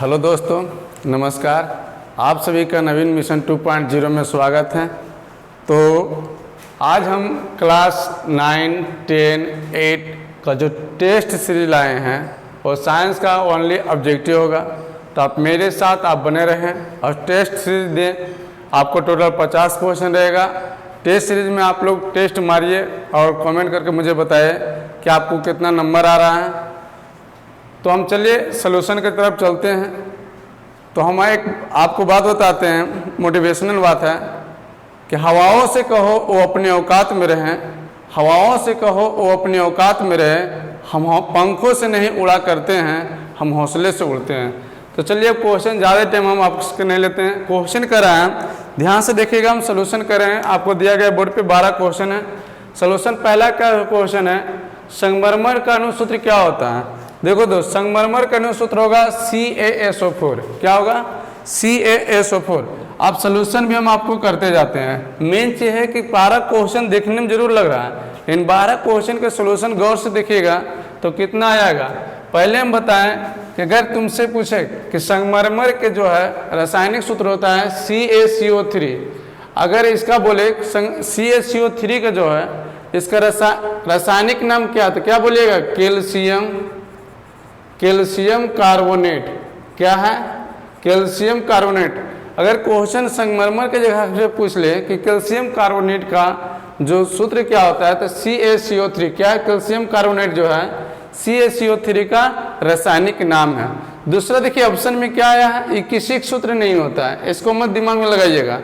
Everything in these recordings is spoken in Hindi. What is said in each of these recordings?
हेलो दोस्तों, नमस्कार। आप सभी का नवीन मिशन 2.0 में स्वागत है। तो आज हम क्लास 9, 10, 8 का जो टेस्ट सीरीज लाए हैं वो साइंस का ओनली ऑब्जेक्टिव होगा। तो आप मेरे साथ आप बने रहें और टेस्ट सीरीज दें। आपको टोटल 50 क्वेश्चन रहेगा। टेस्ट सीरीज में आप लोग टेस्ट मारिए और कमेंट करके मुझे बताइए कि आपको कितना नंबर आ रहा है। तो हम चलिए सलूशन की तरफ चलते हैं। तो हम एक आपको बात बताते हैं, मोटिवेशनल बात है कि हवाओं से कहो वो अपने औकात में रहें, हवाओं से कहो वो अपने औकात में रहें। हम पंखों से नहीं उड़ा करते हैं, हम हौसले से उड़ते हैं। तो चलिए क्वेश्चन ज़्यादा टाइम हम आपसे नहीं लेते हैं। क्वेश्चन कर रहे हैं, ध्यान से देखिएगा। हम सलूशन कर रहे हैं। आपको दिया गया बोर्ड पे 12 क्वेश्चन है। सलूशन पहला का क्वेश्चन है, संगमरमर का अनुसूत्र क्या होता है। देखो दोस्त, संगमरमर का अनुसूत्र होगा CaSO4। क्या होगा? CaSO4। आप सलूशन भी हम आपको करते जाते हैं। मेन चीज़ है कि 12 क्वेश्चन देखने में जरूर लग रहा है, लेकिन 12 क्वेश्चन के सलूशन गौर से देखिएगा तो कितना आएगा। पहले हम बताएं कि अगर तुमसे पूछे कि संगमरमर के जो है रासायनिक सूत्र होता है CaCO3। अगर इसका बोले CaCO3 का जो है इसका रासायनिक नाम क्या, तो क्या बोलिएगा? Calcium carbonate. क्या है? Calcium carbonate. अगर क्वेश्चन संगमरमर के जगह से पूछ ले कि कैल्शियम कार्बोनेट का जो सूत्र क्या होता है, तो CaCO3। क्या है? कैल्शियम कार्बोनेट जो है CaCO3 का रासायनिक नाम है। दूसरा देखिए ऑप्शन में क्या आया है, ये किसी सूत्र नहीं होता है, इसको मत दिमाग में लगाइएगा।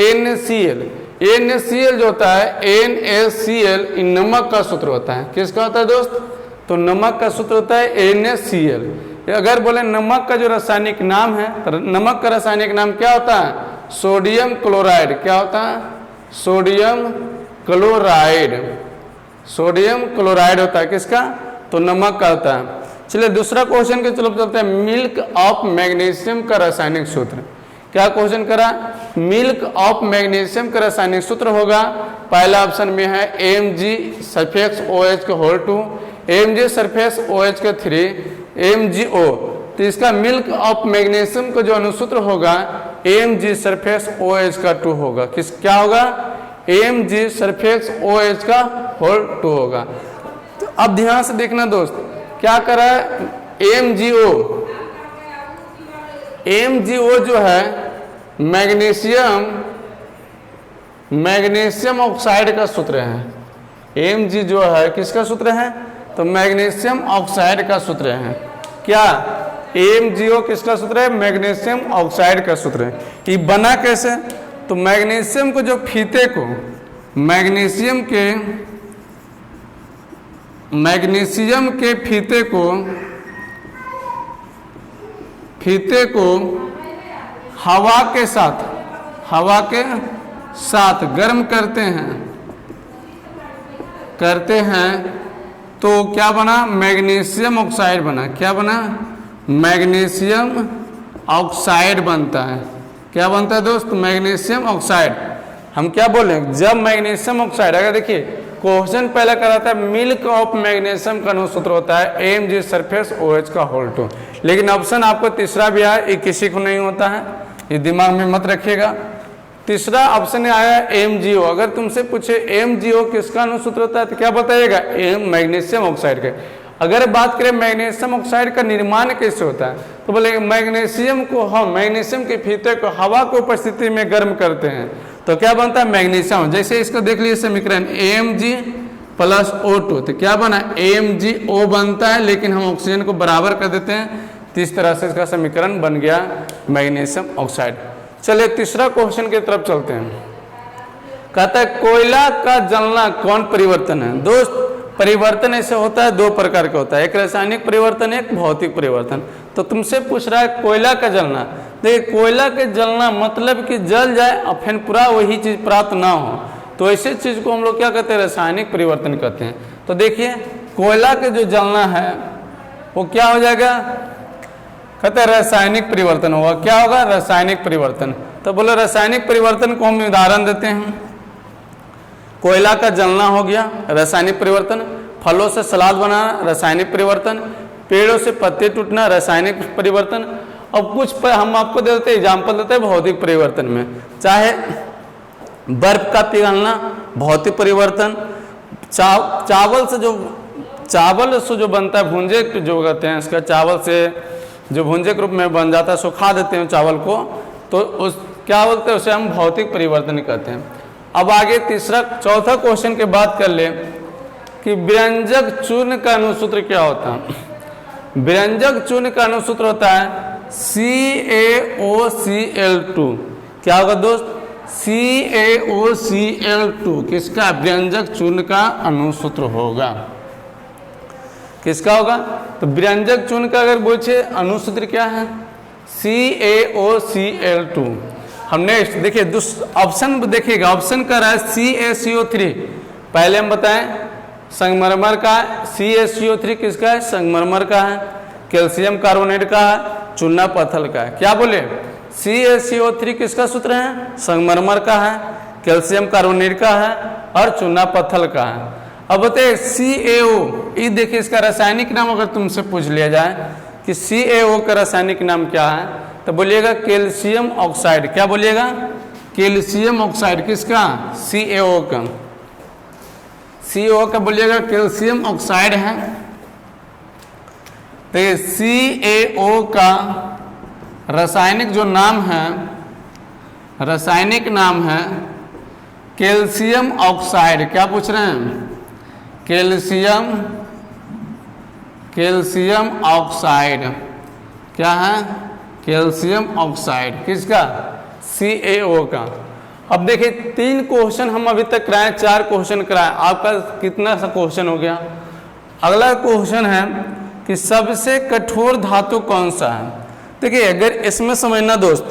NaCl जो होता है NaCl नमक का सूत्र होता है। किसका होता है दोस्त? तो नमक का सूत्र होता है NaCl। अगर बोले नमक का जो रासायनिक नाम है, तो नमक का रासायनिक नाम क्या होता है? Sodium chloride. क्या होता है? Sodium chloride. सोडियम क्लोराइड होता है किसका? तो नमक का होता है। चलिए दूसरा क्वेश्चन के चलो चलते हैं, मिल्क ऑफ मैग्नीशियम का रासायनिक सूत्र। क्या क्वेश्चन करा? मिल्क ऑफ मैग्नीशियम का रासायनिक सूत्र होगा, पहला ऑप्शन में है Mg(OH)2, Mg(OH)3, MgO। तो इसका मिल्क ऑफ मैग्नीशियम का जो अनुसूत्र होगा Mg(OH)2 होगा। किस क्या होगा? Mg(OH)2 होगा। तो अब ध्यान से देखना दोस्त, क्या करा है MgO जो है मैग्नीशियम ऑक्साइड का सूत्र है। Mg जो है किसका सूत्र है? तो मैग्नीशियम ऑक्साइड का सूत्र है। क्या MgO किसका सूत्र है? मैग्नीशियम ऑक्साइड का सूत्र है। ये बना कैसे? तो मैग्नीशियम को जो फीते को मैग्नीशियम के फीते को हवा के साथ गर्म करते हैं तो क्या बना? मैग्नीशियम ऑक्साइड बना। क्या बना? मैग्नीशियम ऑक्साइड बनता है। क्या बनता है दोस्त? Magnesium oxide. हम क्या बोले? जब मैग्नीशियम ऑक्साइड, अगर देखिए क्वेश्चन पहला कराता है मिल्क ऑफ मैग्नीशियम का अनुसूत्र होता है Mg(OH)2, लेकिन ऑप्शन आपको तीसरा भी आया, ये किसी को नहीं होता है, ये दिमाग में मत रखिएगा। तीसरा ऑप्शन आया MgO। अगर तुमसे पूछे MgO किसका अनुसूत्र होता है तो क्या बताइएगा? मैग्नीशियम ऑक्साइड के। अगर बात करें मैग्नीशियम ऑक्साइड का निर्माण कैसे होता है, तो बोले मैग्नीशियम के फीते को हवा की उपस्थिति में गर्म करते हैं तो क्या बनता है? मैग्नीशियम। जैसे इसको देख लीजिए समीकरण Mg+O2, तो क्या बना? MgO बनता है, लेकिन हम ऑक्सीजन को बराबर कर देते हैं, तो इस तरह से इसका समीकरण बन गया मैग्नीशियम ऑक्साइड। चलिए तीसरा क्वेश्चन की तरफ चलते हैं। कहता है कोयला का जलना कौन परिवर्तन है। दोस्त परिवर्तन ऐसे होता है, दो प्रकार का होता है, एक रासायनिक परिवर्तन, एक भौतिक परिवर्तन। तो तुमसे पूछ रहा है कोयला का जलना। देखिए कोयला के जलना मतलब कि जल जाए और फिर पूरा वही चीज प्राप्त ना हो, तो ऐसे चीज को हम लोग क्या कहते हैं? रासायनिक परिवर्तन कहते हैं। तो देखिए कोयला के जो जलना है वो क्या हो जाएगा? कहते हैं रासायनिक परिवर्तन होगा। क्या होगा? रासायनिक परिवर्तन। तो बोलो रासायनिक परिवर्तन को हम उदाहरण देते हैं। कोयला का जलना हो गया रासायनिक परिवर्तन, फलों से सलाद बनाना रासायनिक परिवर्तन, पेड़ों से पत्ते टूटना रासायनिक परिवर्तन, अब कुछ पर हम आपको देते हैं एग्जाम्पल देते हैं भौतिक परिवर्तन में, चाहे बर्फ का पिघलना भौतिक परिवर्तन, चावल से जो बनता है भुंजे जो कहते हैं इसका, चावल से जो भुंजे के रूप में बन जाता है, सुखा देते हैं चावल को, तो उस क्या बोलते हैं उसे हम भौतिक परिवर्तन कहते हैं। अब आगे चौथा क्वेश्चन के बात कर ले कि व्यंजक चूर्ण का अनुसूत्र क्या होता है। व्यंजक चूर्ण का अनुसूत्र होता है CaOCl2। क्या होगा दोस्त? CaOCl2 किसका? व्यंजक चूर्ण का अनुसूत्र होगा। किसका होगा? तो व्यंजक चूर्ण का अगर पूछे अनुसूत्र क्या है, CaOCl2। हमने देखिए ऑप्शन देखिएगा, ऑप्शन कर रहा है CaCO3, पहले हम बताएं संगमरमर का है, CaCO3 किसका है? संगमरमर का है। कैल्शियम कार्बोनेट का है, चूना पत्थर का है। क्या बोले? CaCO3 किसका सूत्र है? संगमरमर का है, कैल्शियम कार्बोनेट का है और चूना पत्थर का है। अब बताइए CaO, ये देखिए इसका रासायनिक नाम अगर तुमसे पूछ लिया जाए कि CaO का रासायनिक नाम क्या है, तो बोलिएगा कैल्शियम ऑक्साइड। क्या बोलिएगा? Calcium oxide. किसका? CaO का। CaO का बोलिएगा कैल्शियम ऑक्साइड है। तो ये CaO का रासायनिक जो नाम है, रासायनिक नाम है कैल्शियम ऑक्साइड। क्या पूछ रहे हैं? Calcium oxide. क्या है? Calcium oxide. किसका? CaO का। अब देखिए 3 क्वेश्चन हम अभी तक कराए, 4 क्वेश्चन कराए, आपका कितना सा क्वेश्चन हो गया। अगला क्वेश्चन है कि सबसे कठोर धातु कौन सा है। देखिए अगर इसमें समझना दोस्त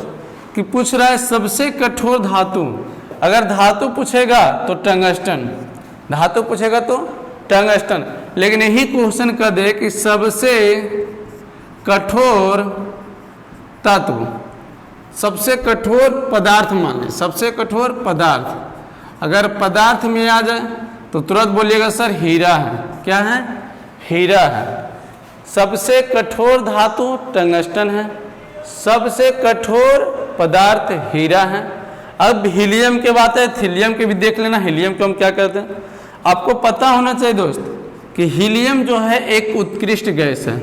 कि पूछ रहा है सबसे कठोर धातु, अगर धातु पूछेगा तो टंगस्टन, धातु पूछेगा तो टंगस्टन, लेकिन यही क्वेश्चन कर दे कि सबसे कठोर तत्व, सबसे कठोर पदार्थ माने, सबसे कठोर पदार्थ, अगर पदार्थ में आ जाए तो तुरंत बोलिएगा सर हीरा है। क्या है? हीरा है। सबसे कठोर धातु टंगस्टन है, सबसे कठोर पदार्थ हीरा है। अब हीलियम के बात है, हीलियम के भी देख लेना, हीलियम को हम क्या कहते हैं। आपको पता होना चाहिए दोस्त कि हीलियम जो है एक उत्कृष्ट गैस है।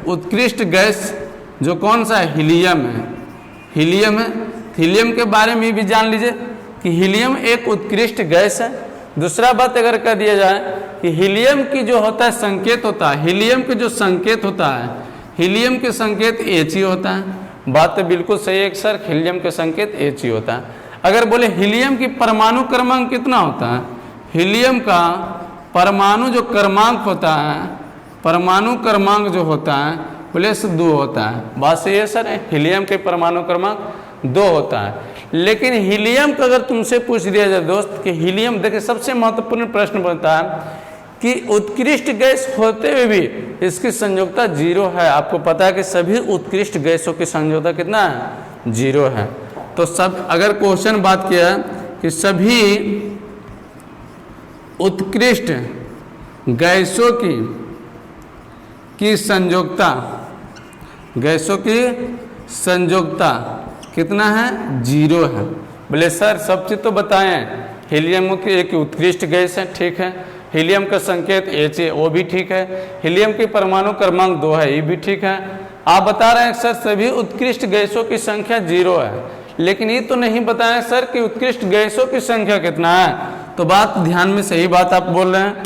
उत्कृष्ट गैस जो कौन सा है? हीलियम है। हीलियम है। हीलियम के बारे में भी जान लीजिए कि हीलियम एक उत्कृष्ट गैस है। दूसरा बात अगर कह दिया जाए कि हीलियम की जो होता है संकेत होता है, हीलियम के जो संकेत होता है, हीलियम के संकेत He होता है। बात तो बिल्कुल सही है सर, हीलियम के संकेत He होता है। अगर बोले हीलियम की परमाणु क्रमांक कितना होता है, हीलियम का परमाणु जो क्रमांक होता है, परमाणु क्रमांक जो होता है +2 होता है। बात सही है सर, हीलियम के परमाणु क्रमांक 2 होता है। लेकिन हीलियम का अगर तुमसे पूछ दिया जाए दोस्त कि हीलियम, देखिए सबसे महत्वपूर्ण प्रश्न बनता है कि उत्कृष्ट गैस होते हुए भी इसकी संयोजकता 0 है। आपको पता है कि सभी उत्कृष्ट गैसों की संयोजकता कितना है? 0 है। तो सब अगर क्वेश्चन बात किया कि सभी उत्कृष्ट गैसों की संयोजकता, गैसों की संयोजकता कितना है? 0 है। बोले सर सब चीज तो बताएं, हीलियम की एक उत्कृष्ट गैस है, ठीक है, हीलियम का संकेत He, वो भी ठीक है, हीलियम की परमाणु क्रमांक 2 है, ये भी ठीक है। आप बता रहे हैं सर सभी उत्कृष्ट गैसों की संख्या 0 है, लेकिन ये तो नहीं बताया सर कि उत्कृष्ट गैसों की संख्या कितना है। तो बात ध्यान में, सही बात आप बोल रहे हैं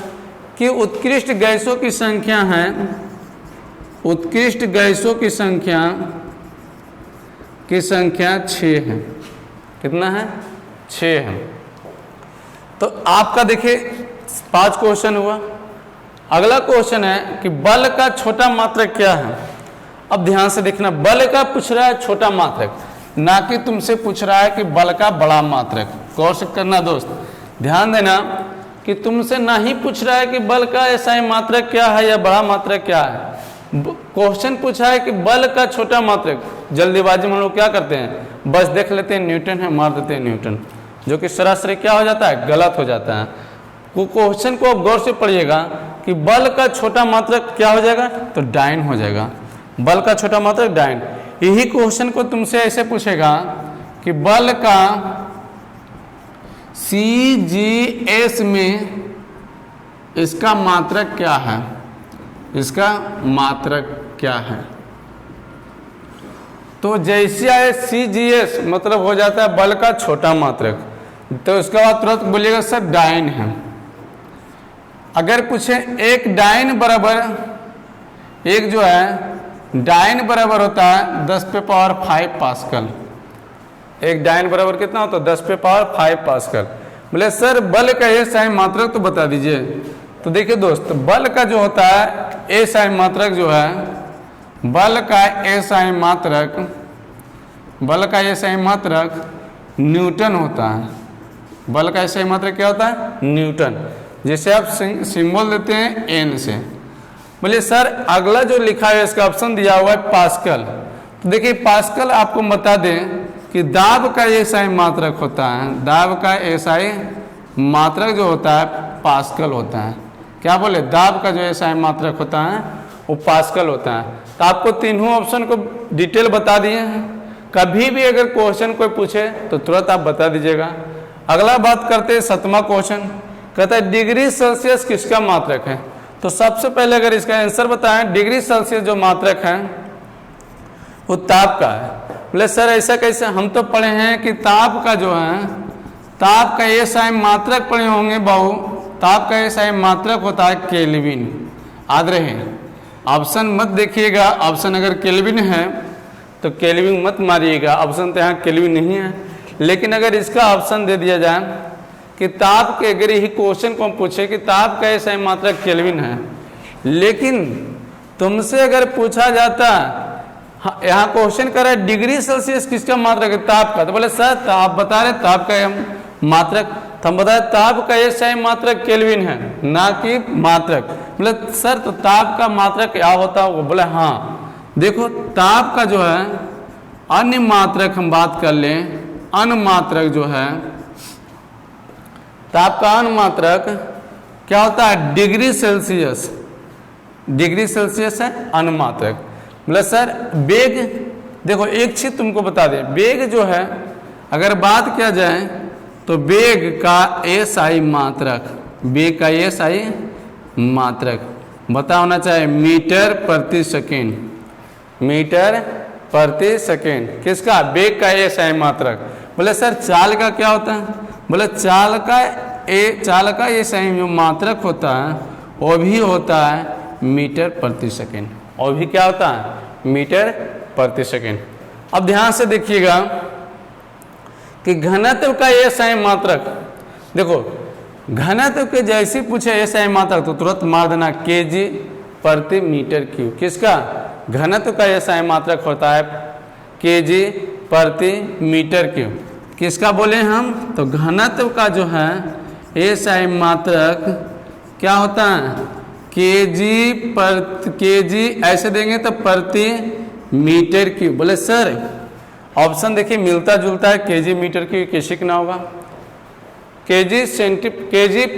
कि उत्कृष्ट गैसों की संख्या है, उत्कृष्ट गैसों की संख्या 6 है। कितना है? 6 है। तो आपका देखिए 5 क्वेश्चन हुआ। अगला क्वेश्चन है कि बल का छोटा मात्रक क्या है। अब ध्यान से देखना, बल का पूछ रहा है छोटा मात्रक, ना कि तुमसे पूछ रहा है कि बल का बड़ा मात्रक। गौर से करना दोस्त, ध्यान देना कि तुमसे ना ही पूछ रहा है कि बल का ऐसा मात्रक क्या है या बड़ा मात्रक क्या है। क्वेश्चन पूछा है कि बल का छोटा मात्रक। जल्दीबाजी में हम लोग क्या करते हैं, बस देख लेते हैं न्यूटन है, मार देते हैं न्यूटन, जो कि सरासरी क्या हो जाता है? गलत हो जाता है। क्वेश्चन को आप गौर से पढ़िएगा कि बल का छोटा मात्रक क्या हो जाएगा? तो डाइन हो जाएगा। बल का छोटा मात्रक डाइन। यही क्वेश्चन को तुमसे ऐसे पूछेगा कि बल का CGS में इसका मात्रक क्या है, इसका मात्रक क्या है। तो जैसे आए CGS मतलब हो जाता है बल का छोटा मात्रक, तो उसके बाद तुरंत बोलिएगा सर डाइन है। अगर पूछे एक डाइन बराबर, एक जो है डाइन बराबर होता है 10⁵ पास्कल। एक डाइन बराबर कितना होता है 10⁵ पास्कल। बोले सर बल का SI मात्रक तो बता दीजिए। तो देखिए दोस्त, बल का जो होता है SI मात्रक जो है, बल का SI मात्रक, बल का SI मात्रक न्यूटन होता है। बल का SI मात्रक क्या होता है, न्यूटन। जैसे आप सिंबल देते हैं N से। बोलिए सर अगला जो लिखा है इसका ऑप्शन दिया हुआ है पास्कल। तो देखिए पास्कल आपको बता दें कि दाब का SI मात्रक होता है, दाब का SI मात्रक जो होता है पास्कल होता है। क्या बोले, दाब का जो SI मात्रक होता है वो पास्कल होता है। तो आपको तीनों ऑप्शन को डिटेल बता दिए हैं। कभी भी अगर क्वेश्चन कोई पूछे तो तुरंत आप बता दीजिएगा। अगला बात करते हैं 7वां क्वेश्चन, कहता है डिग्री सेल्सियस किसका मात्रक है। तो सबसे पहले अगर इसका आंसर बताएं, डिग्री सेल्सियस जो मात्रक है वो ताप का है। बोले सर ऐसा कैसे, हम तो पढ़े हैं कि ताप का जो है, ताप का SI मात्रक पढ़े होंगे बाबू। ताप का SI मात्रक होता है केल्विन। याद रहे, ऑप्शन मत देखिएगा, ऑप्शन अगर केल्विन है तो केल्विन मत मारिएगा, ऑप्शन तो यहाँ केल्विन नहीं है। लेकिन अगर इसका ऑप्शन दे दिया जाए कि ताप के, अगर यही क्वेश्चन को हम पूछे कि ताप का SI मात्रक केल्विन है, लेकिन तुमसे अगर पूछा जाता, यहाँ क्वेश्चन कर रहा है डिग्री सेल्सियस किसका मात्रक है, ताप का। तो बोले सर ताप बता रहे, ताप का मात्रक, तो हम बताए ताप का SI मात्रक केल्विन है, ना कि मात्रक। बोले सर तो ताप का मात्रक क्या होता है। बोले हाँ देखो, ताप का जो है अन्य मात्रक हम बात कर लें, अन्य मात्रक जो है, ताप का अन्य मात्रक क्या होता है, डिग्री सेल्सियस। डिग्री सेल्सियस है अन्य मात्रक। बोले सर वेग, देखो एक चीज तुमको बता दें, वेग जो है अगर बात किया जाए तो वेग का SI मात्रक, वेग का SI मात्रक बता होना चाहिए मीटर प्रति सेकेंड, मीटर प्रति सेकेंड। किसका, वेग का SI मात्रक। बोले सर चाल का क्या होता है। बोले चाल का SI जो मात्रक होता है वो भी होता है मीटर प्रति सेकेंड, और भी क्या होता है, मीटर प्रति सेकेंड। अब ध्यान से देखिएगा कि घनत्व का SI मात्रक, देखो घनत्व के जैसे पूछे SI मात्रक तो तुरंत मार देना kg प्रति मीटर क्यूब। किसका, घनत्व का SI मात्रक होता है kg प्रति मीटर क्यूब। किसका बोले हम, तो घनत्व का जो है SI मात्रक क्या होता है, kg ऐसे देंगे तो प्रति मीटर क्यूब। बोले सर ऑप्शन देखिए मिलता जुलता है, kg मीटर क्यूब कैसे ना होगा, kg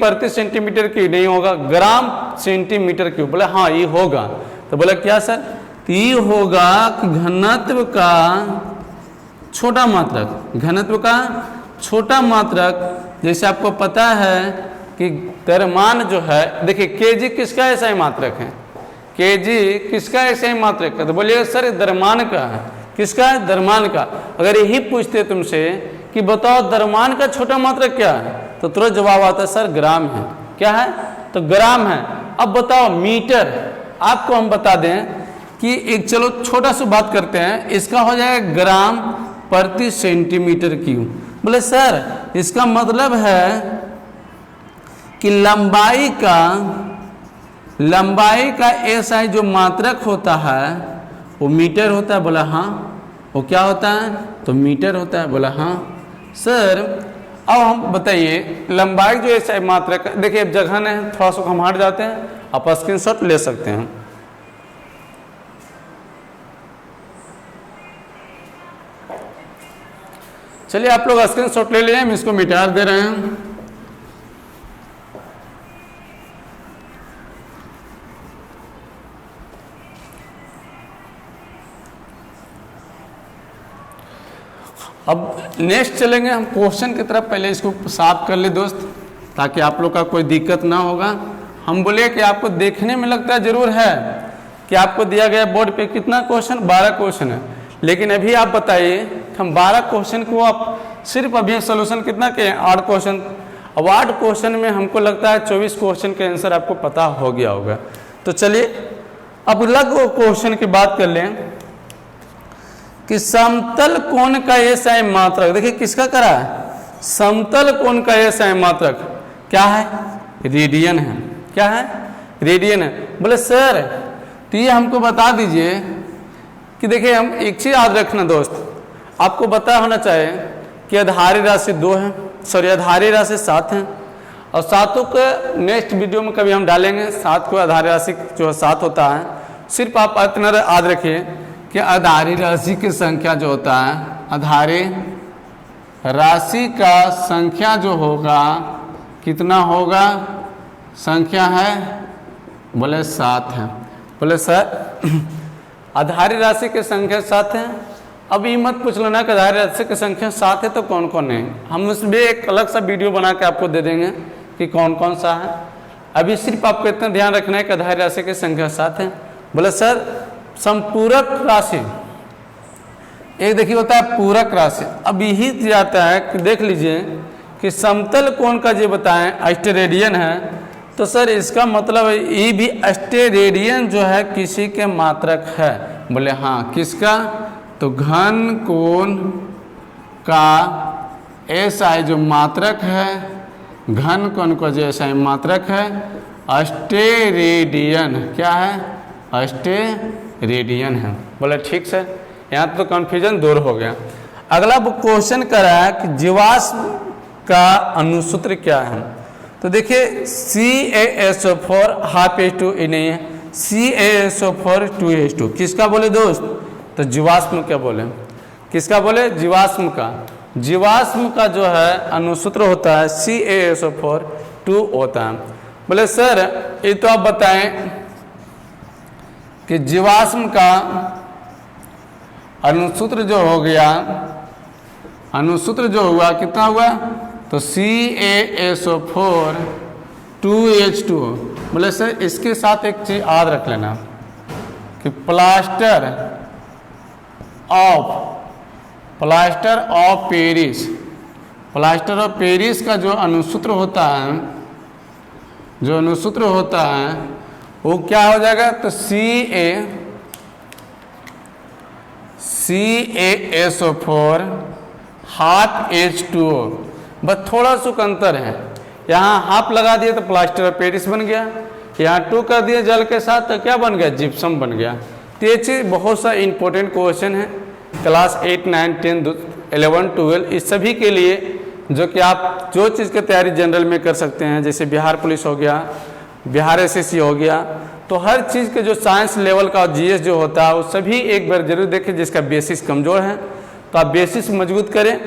प्रति सेंटीमीटर क्यूब नहीं होगा, ग्राम सेंटीमीटर क्यूब। बोले हाँ ये होगा। तो बोले क्या सर, तो ये होगा कि घनत्व का छोटा मात्रक, घनत्व का छोटा मात्रक। जैसे आपको पता है कि द्रव्यमान जो है, देखिए kg किसका SI मात्रक है, kg किसका SI मात्रक है। तो बोलिए सर द्रव्यमान का है। किसका है, द्रव्यमान का। अगर यही पूछते तुमसे कि बताओ द्रव्यमान का छोटा मात्रक क्या है, तो तुरंत जवाब आता है सर ग्राम है। क्या है, तो ग्राम है। अब बताओ मीटर, आपको हम बता दें कि एक, चलो छोटा सा बात करते हैं, इसका हो जाएगा ग्राम प्रति सेंटीमीटर क्यूब। बोले सर इसका मतलब है कि लंबाई का SI जो मात्रक होता है वो मीटर होता है। बोला हाँ, वो क्या होता है, तो मीटर होता है। बोला हाँ सर। अब हम बताइए लंबाई जो SI मात्रक, देखिए अब जगह है थोड़ा सा हम हट जाते हैं, आप स्क्रीनशॉट ले सकते हैं। चलिए आप लोग स्क्रीनशॉट ले लें, हम इसको मिटा दे रहे हैं। अब नेक्स्ट चलेंगे हम क्वेश्चन की तरफ। पहले इसको साफ कर ले दोस्त, ताकि आप लोग का कोई दिक्कत ना होगा। हम बोले कि आपको देखने में लगता है जरूर है कि आपको दिया गया बोर्ड पे कितना क्वेश्चन, 12 क्वेश्चन है, लेकिन अभी आप बताइए हम 12 क्वेश्चन को आप सिर्फ अभी सोल्यूशन कितना के 8 क्वेश्चन। अब 8 क्वेश्चन में हमको लगता है 24 क्वेश्चन के आंसर आपको पता हो गया होगा। तो चलिए अब अलग क्वेश्चन की बात कर लें कि समतल कोण का एसआई मात्रक। देखिए किसका करा है, समतल कोण का एसआई मात्रक क्या है, रेडियन है। क्या है, रेडियन है। बोले सर तो ये हमको बता दीजिए कि देखिए हम एक चीज याद रखना दोस्त, आपको पता होना चाहिए कि आधारी राशि 2 है, सॉरी आधारी राशि 7 है, और 7 को नेक्स्ट वीडियो में कभी हम डालेंगे। 7 को आधारी राशि जो 7 होता है, सिर्फ आप इतना याद रखिए कि आधारी राशि की संख्या जो होता है, आधारी राशि का संख्या जो होगा कितना होगा, संख्या है, बोले 7 है। बोले सर आधारी राशि की संख्या 7 है। अब ये मत पूछ लेना कि आधारी राशि की संख्या 7 है तो कौन कौन है, हम उसमें एक अलग सा वीडियो बना के आपको दे देंगे कि कौन कौन सा है। अभी सिर्फ आपको इतना ध्यान रखना है कि आधारी राशि की संख्या 7 है। बोले सर संपूरक राशि, एक देखिए होता है पूरक राशि। अब यही जाता है कि देख लीजिए कि समतल कोण का जो बताएं अष्टरेडियन है, तो सर इसका मतलब है ये भी अष्टरेडियन जो है किसी के मात्रक है। बोले हाँ किसका, तो घन कोण का एसआई जो मात्रक है, घन कोण का जो एसआई मात्रक है अष्टरेडियन। क्या है, अष्टरेडियन है। बोले ठीक सर, यहाँ तो कन्फ्यूजन दूर हो गया। अगला क्वेश्चन करा है कि जीवाश्म का अनुसूत्र क्या है। तो देखिए CaSO4 ½ नहीं है, CaSO4 2H2 किसका बोले दोस्त, तो जीवाश्म क्या बोले, किसका बोले, जीवाश्म का। जीवाश्म का जो है अनुसूत्र होता है CaSO4 2 होता है। बोले सर ये तो आप बताएं कि जीवाश्म का अनुसूत्र जो हो गया, अनुसूत्र जो हुआ कितना हुआ, तो CaSO4 2H2। बोले सर इसके साथ एक चीज याद रख लेना कि plaster of Paris, plaster of Paris का जो अनुसूत्र होता है, जो अनुसूत्र होता है वो क्या हो जाएगा, तो CaSO4 ½ H2O। बस थोड़ा सा अंतर है, यहाँ हाफ लगा दिए तो प्लास्टर ऑफ पेरिस बन गया, यहाँ 2 कर दिए जल के साथ तो क्या बन गया, जिप्सम बन गया। तो ये चीज़ बहुत सा इंपॉर्टेंट क्वेश्चन है क्लास 8, 9, 10, 11, 12 इस सभी के लिए, जो कि आप जो चीज़ की तैयारी जनरल में कर सकते हैं, जैसे बिहार पुलिस हो गया, बिहार SSC हो गया। तो हर चीज़ के जो साइंस लेवल का GS जो होता है वो सभी एक बार जरूर देखें, जिसका बेसिस कमज़ोर है तो आप बेसिस मजबूत करें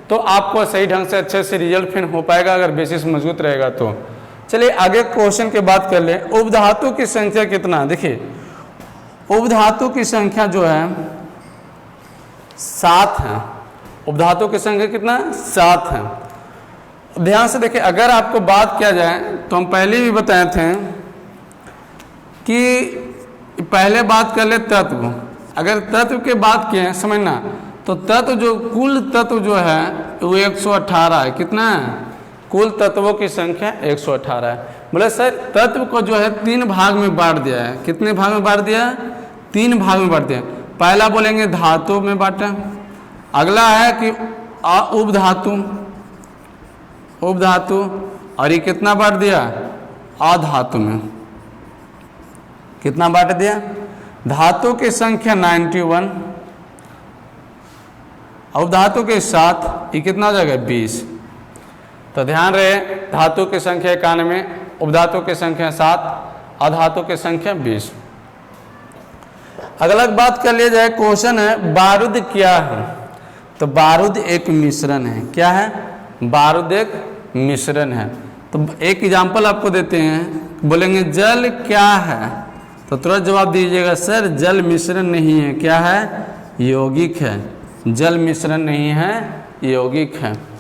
तो आपको सही ढंग से अच्छे से रिजल्ट फिर हो पाएगा, अगर बेसिस मजबूत रहेगा तो। चलिए आगे क्वेश्चन की बात कर ले। उपधातु की संख्या कितना, देखिए उपधातु की संख्या जो है 7 है। उपधातु की संख्या कितना, 7 है। ध्यान से देखिए, अगर आपको बात किया जाए तो हम पहले भी बताए थे कि पहले बात कर ले तत्व, अगर तत्व की बात किए समझना, तो तत्व जो कुल तत्व जो है वो 118 है। कितना है, कुल तत्वों की संख्या 118 है। बोले सर तत्व को जो है 3 भाग में बांट दिया है। कितने भाग में बांट दिया है, 3 भाग में बांट दिया। पहला बोलेंगे धातु में बांटा, अगला है कि उपधातु, उपधातु, और ये कितना बांट दिया, अधातु में। कितना बांट दिया, धातु की संख्या 91, उपधातु के 7, ये कितना हो जाएगा 20। तो ध्यान रहे धातु की संख्या 91, उपधातु की संख्या 7, अधातु की संख्या 20। अगला बात कर लिया जाए, क्वेश्चन है बारूद क्या है। तो बारूद एक मिश्रण है। क्या है, बारूद एक मिश्रण है। तो एक एग्जांपल आपको देते हैं, बोलेंगे जल क्या है, तो तुरंत जवाब दीजिएगा सर जल मिश्रण नहीं है, क्या है, यौगिक है। जल मिश्रण नहीं है, यौगिक है।